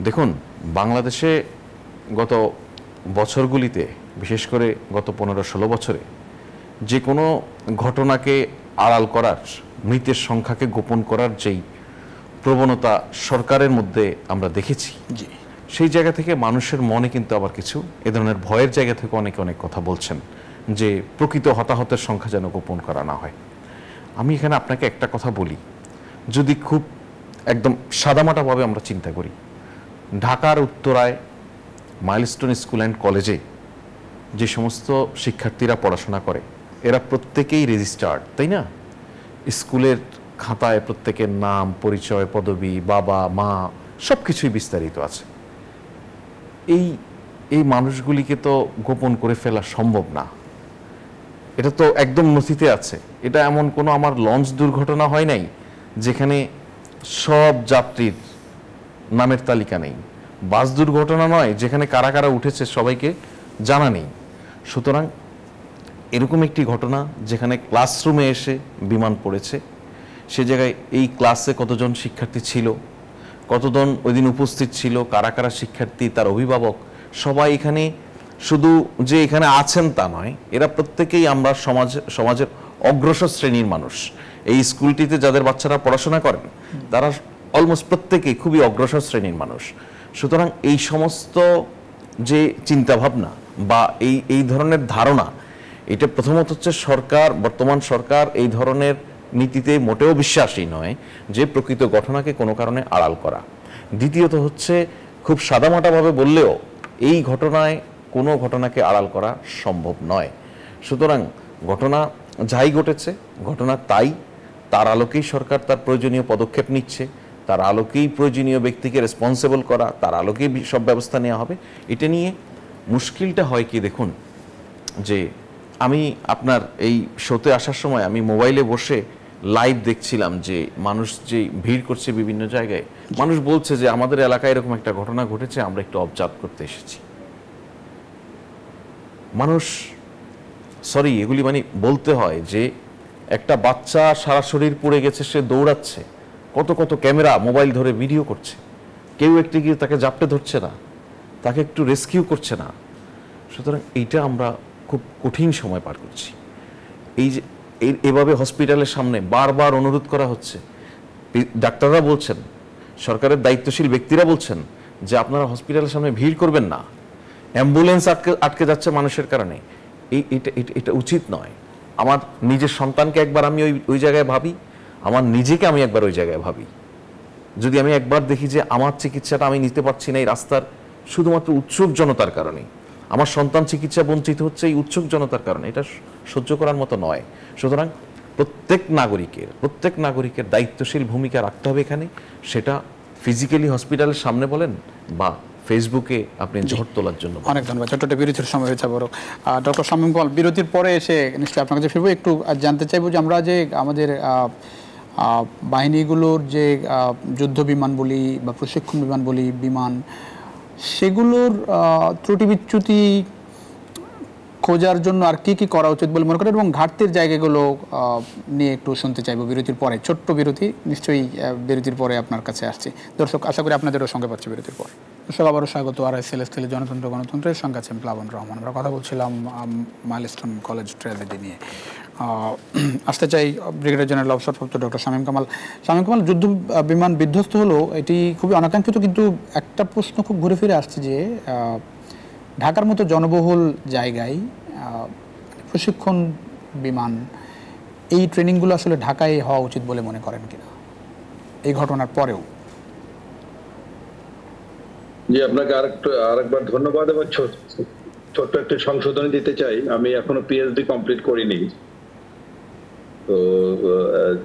দেখুন, বাংলাদেশে গত বছরগুলিতে, বিশেষ করে গত 15-16 বছরে যে কোনো ঘটনাকে আড়াল করার, মৃতের সংখ্যাকে গোপন করার যেই প্রবণতা সরকারের মধ্যে আমরা দেখেছি, সেই জায়গা থেকে মানুষের মনে কিন্তু আবার কিছু এ ধরনের ভয়ের জায়গা থেকে অনেকে অনেক কথা বলছেন যে প্রকৃত হতাহতের সংখ্যা যেন গোপন করা না হয়। আমি এখানে আপনাকে একটা কথা বলি, যদি খুব একদম সাদামাটাভাবে আমরা চিন্তা করি, ঢাকার উত্তরায় মাইলস্টোন স্কুল অ্যান্ড কলেজে যে সমস্ত শিক্ষার্থীরা পড়াশোনা করে, এরা প্রত্যেকেই রেজিস্টার্ড, তাই না? স্কুলের খাতায় প্রত্যেকের নাম, পরিচয়, পদবি, বাবা মা সব কিছুই বিস্তারিত আছে। এই এই মানুষগুলিকে তো গোপন করে ফেলা সম্ভব না, এটা তো একদম নথিতে আছে। এটা এমন কোনো আমার লঞ্চ দুর্ঘটনা হয় নাই যেখানে সব যাত্রীর নামের তালিকা নেই, বাস দুর্ঘটনা নয় যেখানে কারা কারা উঠেছে সবাইকে জানা নেই। সুতরাং এরকম একটি ঘটনা যেখানে ক্লাসরুমে এসে বিমান পড়েছে, সে জায়গায় এই ক্লাসে কতজন শিক্ষার্থী ছিল, কতজন ওই দিন উপস্থিত ছিল, কারা কারা শিক্ষার্থী, তার অভিভাবক, সবাই এখানে শুধু যে এখানে আছেন তা নয়, এরা প্রত্যেকেই আমরা সমাজের অগ্রসর শ্রেণীর মানুষ। এই স্কুলটিতে যাদের বাচ্চারা পড়াশোনা করেন তারা অলমোস্ট প্রত্যেকেই খুবই অগ্রসর শ্রেণীর মানুষ। সুতরাং এই সমস্ত যে চিন্তাভাবনা বা এই ধরনের ধারণা, এটা প্রথমত হচ্ছে সরকার, বর্তমান সরকার এই ধরনের নীতিতে মোটেও বিশ্বাসী নয় যে প্রকৃত ঘটনাকে কোনো কারণে আড়াল করা। দ্বিতীয়ত হচ্ছে খুব সাদামাটাভাবে বললেও এই ঘটনায় কোনো ঘটনাকে আড়াল করা সম্ভব নয়। সুতরাং ঘটনা যাই ঘটেছে, ঘটনা তাই, তার আলোকেই সরকার তার প্রয়োজনীয় পদক্ষেপ নিচ্ছে, তার আলোকেই প্রয়োজনীয় ব্যক্তিকে রেসপন্সিবল করা, তার আলোকেই সব ব্যবস্থা নেওয়া হবে। এটা নিয়ে মুশকিলটা হয় কি, দেখুন যে আমি আপনার এই শোতে আসার সময় আমি মোবাইলে বসে লাইভ দেখছিলাম যে মানুষ যে ভিড় করছে বিভিন্ন জায়গায়, মানুষ বলছে যে আমাদের এলাকায় এরকম একটা ঘটনা ঘটেছে, আমরা একটু অবজার্ভ করতে এসেছি। মানুষ সরি এগুলি মানে বলতে হয় যে একটা বাচ্চা সারা শরীর পুড়ে গেছে, সে দৌড়াচ্ছে, কত কত ক্যামেরা মোবাইল ধরে ভিডিও করছে, কেউ একটি গিয়ে তাকে জাপটে ধরছে না, তাকে একটু রেস্কিউ করছে না। সুতরাং এইটা আমরা খুব কঠিন সময় পার করছি। এই যে এভাবে হসপিটালের সামনে বারবার অনুরোধ করা হচ্ছে, ডাক্তাররা বলছেন, সরকারের দায়িত্বশীল ব্যক্তিরা বলছেন যে আপনারা হসপিটালের সামনে ভিড় করবেন না, অ্যাম্বুলেন্স আটকে যাচ্ছে মানুষের কারণে। এটা উচিত নয়। আমার নিজের সন্তানকে একবার আমি ওই জায়গায় ভাবি, আমার নিজেকে আমি একবার ওই জায়গায় ভাবি। যদি আমি একবার দেখি যে আমার চিকিৎসাটা আমি নিতে পারছি না এই রাস্তার শুধুমাত্র উৎসুক জনতার কারণে, আমার সন্তান চিকিৎসা বঞ্চিত হচ্ছে এই উৎসুক জনতার কারণে, এটা সহ্য করার মতো নয়। সুতরাং প্রত্যেক নাগরিকের দায়িত্বশীল ভূমিকা রাখতে হবে এখানে। সেটা ফিজিক্যালি হসপিটালের সামনে বলেন বা ফেসবুকে আপনি ঝড় তোলার জন্য। অনেক ধন্যবাদ। ছোট্ট বিরতির সময় হয়েছে বড়। ডক্টর শামীম কামাল, বিরতির পরে এসে নিশ্চয়ই আপনার কাছে ফিরবো। একটু জানতে চাইবো যে আমরা যে আমাদের বাহিনীগুলোর যে যুদ্ধ বিমান বলি বা প্রশিক্ষণ বিমান বলি, বিমান, সেগুলোর ত্রুটি বিচ্যুতি খোঁজার জন্য আর কি কি করা উচিত বলে মনে করেন, এবং ঘাটতির জায়গাগুলো নিয়ে একটু শুনতে চাইবো বিরতির পরে। ছোট্ট বিরতি, নিশ্চয়ই বিরতির পরে আপনার কাছে আসছি। দর্শক, আশা করি আপনাদেরও সঙ্গে পাচ্ছি বিরতির পর। দর্শক, আবারও স্বাগত RSLSTL জনতন্ত্র গণতন্ত্রের সঙ্গে আছেন প্লাবন রহমান। আমরা কথা বলছিলাম মাইলস্টোন কলেজ ট্র্যাজেডি নিয়ে। আসতে চাই ব্রিগেডিয়ার জেনারেল অবসরপ্রাপ্ত ডক্টর শামীম কামাল। শামীম কামাল, যুদ্ধ বিমান বিধ্বস্ত হলো, এটি খুবই অনাকাঙ্ক্ষিত, কিন্তু একটা প্রশ্ন খুব ঘুরে ফিরে আসছে যে ঢাকার মতো জনবহুল জায়গায় প্রশিক্ষণ বিমান, এই ট্রেনিংগুলো আসলে ঢাকায় হওয়া উচিত বলে মনে করেন কিনা এই ঘটনার পরেও? জি, আপনাকে আরেকবার ধন্যবাদ এবং ছোট্ট একটি সংশোধনী দিতে চাই। আমি এখনো PhD কমপ্লিট করিনি। তো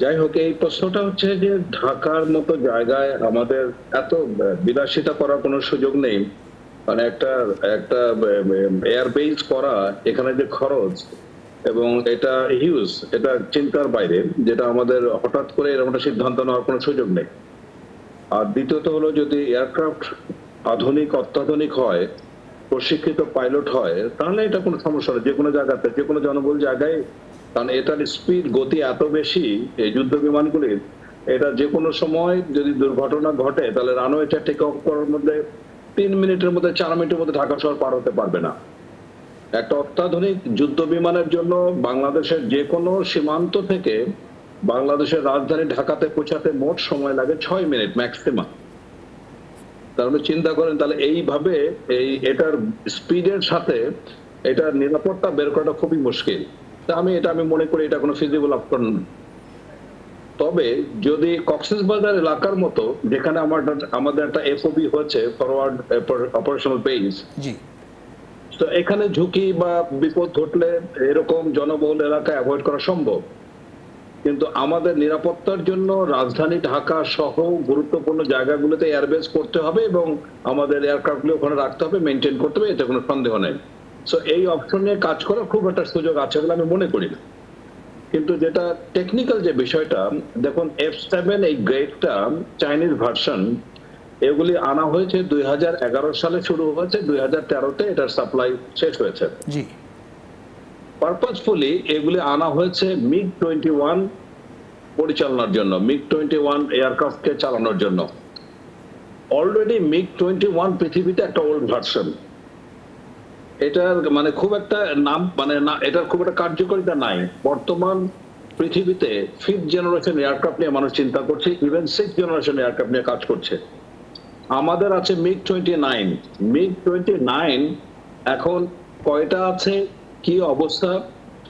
যাই হোক, এই প্রশ্নটা হচ্ছে যে ঢাকার মতো জায়গায় আমাদের এত বিলাসিতা করার কোনো সুযোগ নেই। মানে একটা এয়ারবেস করা, এখানে যে খরচ এবং এটা হিউজ, এটা চিন্তার বাইরে, যেটা আমাদের হঠাৎ করে এরকম একটা সিদ্ধান্ত নেওয়ার কোনো সুযোগ নেই। আর দ্বিতীয়ত হলো, যদি এয়ারক্রাফট অত্যাধুনিক হয়, প্রশিক্ষিত পাইলট হয়, তাহলে এটা কোনো সমস্যা নেই যে কোনো জায়গাতে, যে কোনো জনবহুল জায়গায়। কারণ এটার স্পিড, গতি এত বেশি এই যুদ্ধ বিমানগুলির, এটা যে কোনো সময় যদি দুর্ঘটনা ঘটে তাহলে রানওয়েটা টেক অফ করার মধ্যে 3 মিনিটের মধ্যে 4 মিনিটের মধ্যে ঢাকা শহর পার হতে পারবে না। একটা অত্যাধুনিক যুদ্ধ বিমানের জন্য বাংলাদেশের যে কোনো সীমান্ত থেকে বাংলাদেশের রাজধানী ঢাকাতে পৌঁছাতে মোট সময় লাগে 6 মিনিট ম্যাক্সিমাম। তাহলে চিন্তা করেন, তাহলে এইভাবে এটার স্পিডের সাথে এটার নিরাপত্তা বের করাটা খুবই মুশকিল। তা আমি মনে করি এটা কোনো ফিজিবল অপশন না। তবে যদি কক্সবাজার এলাকার মতো, যেখানে আমাদের একটা FOB হচ্ছে, ফরওয়ার্ড অপারেশনাল বেস, তো এখানে ঝুঁকি বা বিপদ ঘটলে এরকম জনবহুল এলাকা অ্যাভয়েড করা সম্ভব। কিন্তু আমাদের নিরাপত্তার জন্য রাজধানী ঢাকা সহ গুরুত্বপূর্ণ জায়গাগুলোতে এয়ারবেস করতে হবে এবং আমাদের এয়ারক্রাফটগুলো ওখানে রাখতে হবে, মেনটেন করতে হবে, এতে কোনো সন্দেহ নেই। সো এই অপশন নিয়ে কাজ করার খুব একটা সুযোগ আছে বলে আমি মনে করি না। কিন্তু যেটা টেকনিক্যাল যে বিষয়টা, দেখুন F7 এই গ্রেডটা চাইনিজ ভার্সন, এগুলি আনা হয়েছে 2011 সালে, শুরু হয়েছে 2013-তে এটার সাপ্লাই শেষ হয়েছে। জি, পারপাসফুলি এগুলি আনা হয়েছে MiG-21 পরিচালনার জন্য, MiG-21 এয়ারক্রাফটকে চালানোর জন্য। অলরেডি MiG-21 পৃথিবীতে একটা ওল্ড ভার্সন, এটার মানে খুব একটা নাম মানে না, এটার খুব একটা কার্যকারিতা নাই। বর্তমান পৃথিবীতে 5th জেনারেশন এয়ারক্রাফট নিয়ে মানুষ চিন্তা করছে, ইভেন 6th জেনারেশন এয়ারক্রাফট নিয়ে কাজ করছে। আমাদের আছে MiG-29। MiG-29 এখন কয়টা আছে, কি অবস্থা,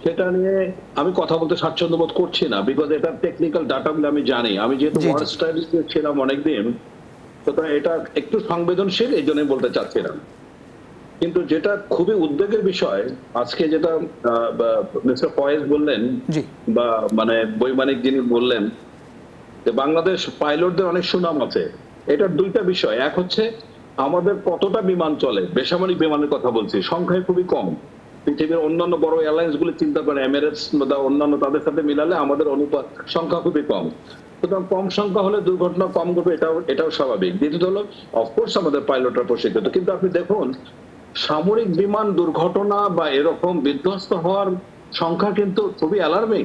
সেটা নিয়ে আমি কথা বলতে স্বাচ্ছন্দ্য বোধ করছি না, বিকজ এটা টেকনিক্যাল ডাটাগুলো আমি জানি। আমি যেহেতু ওয়ার স্টাডিজে ছিলাম অনেকদিন, সুতরাং এটা একটু সংবেদনশীল, এই জন্যই বলতে চাচ্ছিলাম। কিন্তু যেটা খুবই উদ্বেগের বিষয়, আজকে যেটা মিস্টার ফয়েজ বললেন বা মানে বৈমানিক যিনি বললেন যে বাংলাদেশ পাইলটদের অনেক সুনাম আছে, এটার দুইটা বিষয়। এক হচ্ছে আমাদের কতটা বিমান চলে, বেসামরিক বিমানের কথা বলছি, সংখ্যায় খুবই কম। পৃথিবীর অন্যান্য বড় এয়ারলাইন্স গুলো চিন্তা করে, এমিরেটস বা অন্যান্য, তাদের সাথে মিলালে আমাদের অনুপাত সংখ্যা খুবই কম। সুতরাং কম সংখ্যা হলে দুর্ঘটনা কম করবে, এটাও স্বাভাবিক। দ্বিতীয়ত হলো অফকোর্স আমাদের পাইলটরা প্রশিক্ষিত, কিন্তু আপনি দেখুন সামরিক বিমান দুর্ঘটনা বা এরকম বিধ্বস্ত হওয়ার সংখ্যা কিন্তু খুবই অ্যালার্মিং।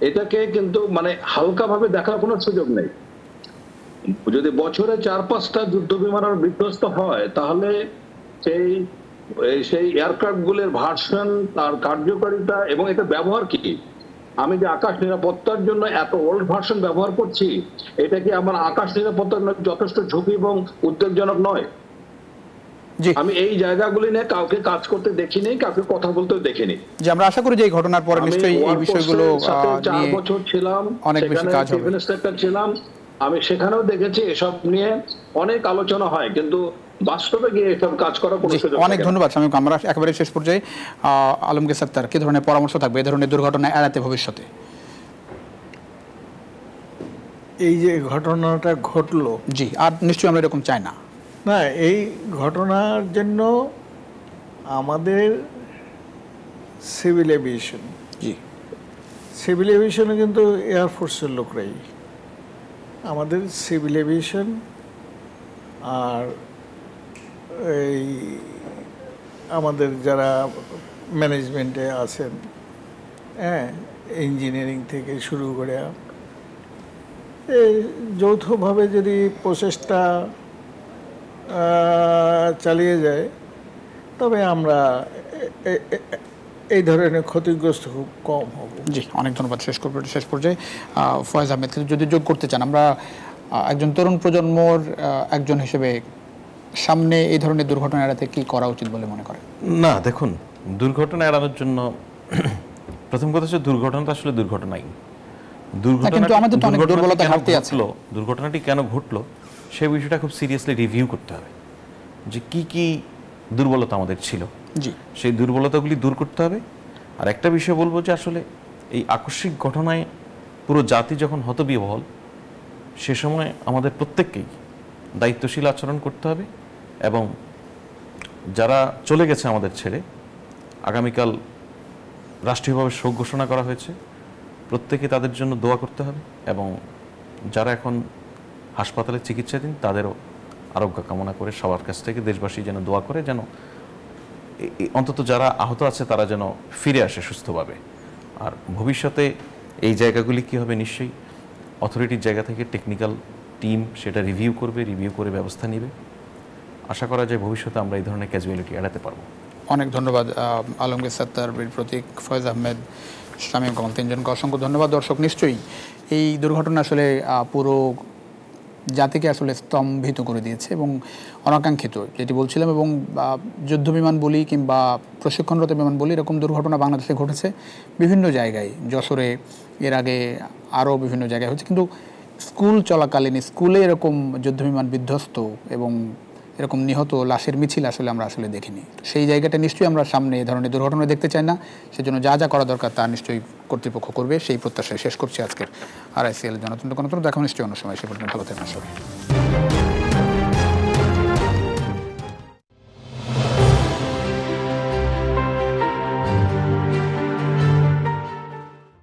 এটাকে কিন্তু মানে হালকাভাবে দেখার কোনো সুযোগ নেই। যদি বছরে 4-5টা যুদ্ধ বিমান বিধ্বস্ত হয়, তাহলে সেই এয়ারক্রাফট গুলোর ভার্সন, তার কার্যকারিতা এবং এটা ব্যবহার কি, আমি যে আকাশ নিরাপত্তার জন্য এত ওল্ড ভার্সন ব্যবহার করছি, এটা কি আমার আকাশ নিরাপত্তার যথেষ্ট ঝুঁকি এবং উদ্বেগজনক নয়? আমি এই জায়গাগুলি নিয়ে কাউকে কাজ করতে দেখিনি, কাউকে কথা বলতেও দেখিনি। যে আমরা আশা করি যে এই ঘটনার পরে নিশ্চয়ই এই বিষয়গুলো 4 বছর ছিলাম, অনেক বেশি কাজ হবে। ছিলাম, আমি সেখানেও দেখেছি এসব নিয়ে অনেক আলোচনা হয়, কিন্তু বাস্তবে গিয়ে এসব কাজ করা কোনো সুযোগ। অনেক ধন্যবাদ শামীম। আমরা একেবারে শেষ পর্যায়ে আলমগীর সত্তার, কি ধরনের পরামর্শ থাকবে এই ধরনের দুর্ঘটনা এড়াতে ভবিষ্যতে? এই যে ঘটনাটা ঘটলো, জি, আর নিশ্চয়ই আমরা এরকম চাই না। না, এই ঘটনার জন্য আমাদের সিভিল এভিয়েশন, সিভিল এভিয়েশনে কিন্তু এয়ারফোর্সের লোকরাই, আমাদের সিভিল এভিয়েশন আর এই আমাদের যারা ম্যানেজমেন্টে আছেন, হ্যাঁ, ইঞ্জিনিয়ারিং থেকে শুরু করে যৌথভাবে যদি প্রচেষ্টা চালিয়ে যায়, তবে আমরা এই ধরনের ক্ষতিগ্রস্ত খুব কম হব। জি, অনেক ধন্যবাদ। শেষ পর্যায়ে ফয়েজ আহমেদ যদি যোগ করতে চান, আমরা একজন তরুণ প্রজন্মর একজন হিসেবে সামনে এই ধরনের দুর্ঘটনা এড়াতে কি করা উচিত বলে মনে করেন? না, দেখুন, দুর্ঘটনা এড়ানোর জন্য প্রথম কথা হচ্ছে দুর্ঘটনাটা আসলে দুর্ঘটনাই। দুর্ঘটনাটি কেন ঘটলো সেই বিষয়টা খুব সিরিয়াসলি রিভিউ করতে হবে, যে কি কি দুর্বলতা আমাদের ছিল, সেই দুর্বলতাগুলি দূর করতে হবে। আর একটা বিষয় বলবো যে আসলে এই আকস্মিক ঘটনায় পুরো জাতি যখন হতবিহ্বল, সে সময় আমাদের প্রত্যেককেই দায়িত্বশীল আচরণ করতে হবে এবং যারা চলে গেছে আমাদের ছেড়ে, আগামীকাল রাষ্ট্রীয়ভাবে শোক ঘোষণা করা হয়েছে, প্রত্যেকে তাদের জন্য দোয়া করতে হবে এবং যারা এখন হাসপাতালে চিকিৎসাধীন তাদেরও আরোগ্য কামনা করে সবার কাছ থেকে দেশবাসী যেন দোয়া করে, যেন অন্তত যারা আহত আছে তারা যেন ফিরে আসে সুস্থভাবে। আর ভবিষ্যতে এই জায়গাগুলি কী হবে, নিশ্চয়ই অথরিটির জায়গা থেকে টেকনিক্যাল টিম সেটা রিভিউ করে ব্যবস্থা নেবে। আশা করা যায় ভবিষ্যতে আমরা এই ধরনের ক্যাজুয়ালিটি এড়াতে পারবো। অনেক ধন্যবাদ আলমগীর সত্তার, বীর প্রতীক, ফয়েজ আহমেদ, শামীম কামাল, তিনজনকে অসংখ্য ধন্যবাদ। দর্শক, নিশ্চয়ই এই দুর্ঘটনা আসলে পুরো জাতিকে আসলে স্তম্ভিত করে দিয়েছে এবং অনাকাঙ্ক্ষিত, যেটি বলছিলাম, এবং যুদ্ধ বিমান বলি কিংবা প্রশিক্ষণরত বিমান বলি, এরকম দুর্ঘটনা বাংলাদেশে ঘটেছে বিভিন্ন জায়গায়, যশোরে, এর আগে আরও বিভিন্ন জায়গায় হচ্ছে। কিন্তু স্কুল চলাকালীন স্কুলে এরকম যুদ্ধ বিমান বিধ্বস্ত এবং এরকম নিহত লাশের মিছিল আসলে আমরা আসলে দেখিনি। তো সেই জায়গাটা নিশ্চয়ই আমরা সামনে এই ধরনের দুর্ঘটনা দেখতে চাই না। সেজন্য যা যা করা দরকার তা নিশ্চয়ই কর্তৃপক্ষ করবে, সেই প্রত্যাশায় শেষ করছি আজকের RICL জনতন্ত্র গণতন্ত্র। দেখা নিশ্চয়ই অন্য সময়। সে পর্যন্ত ভালো থাকবেন সবাই।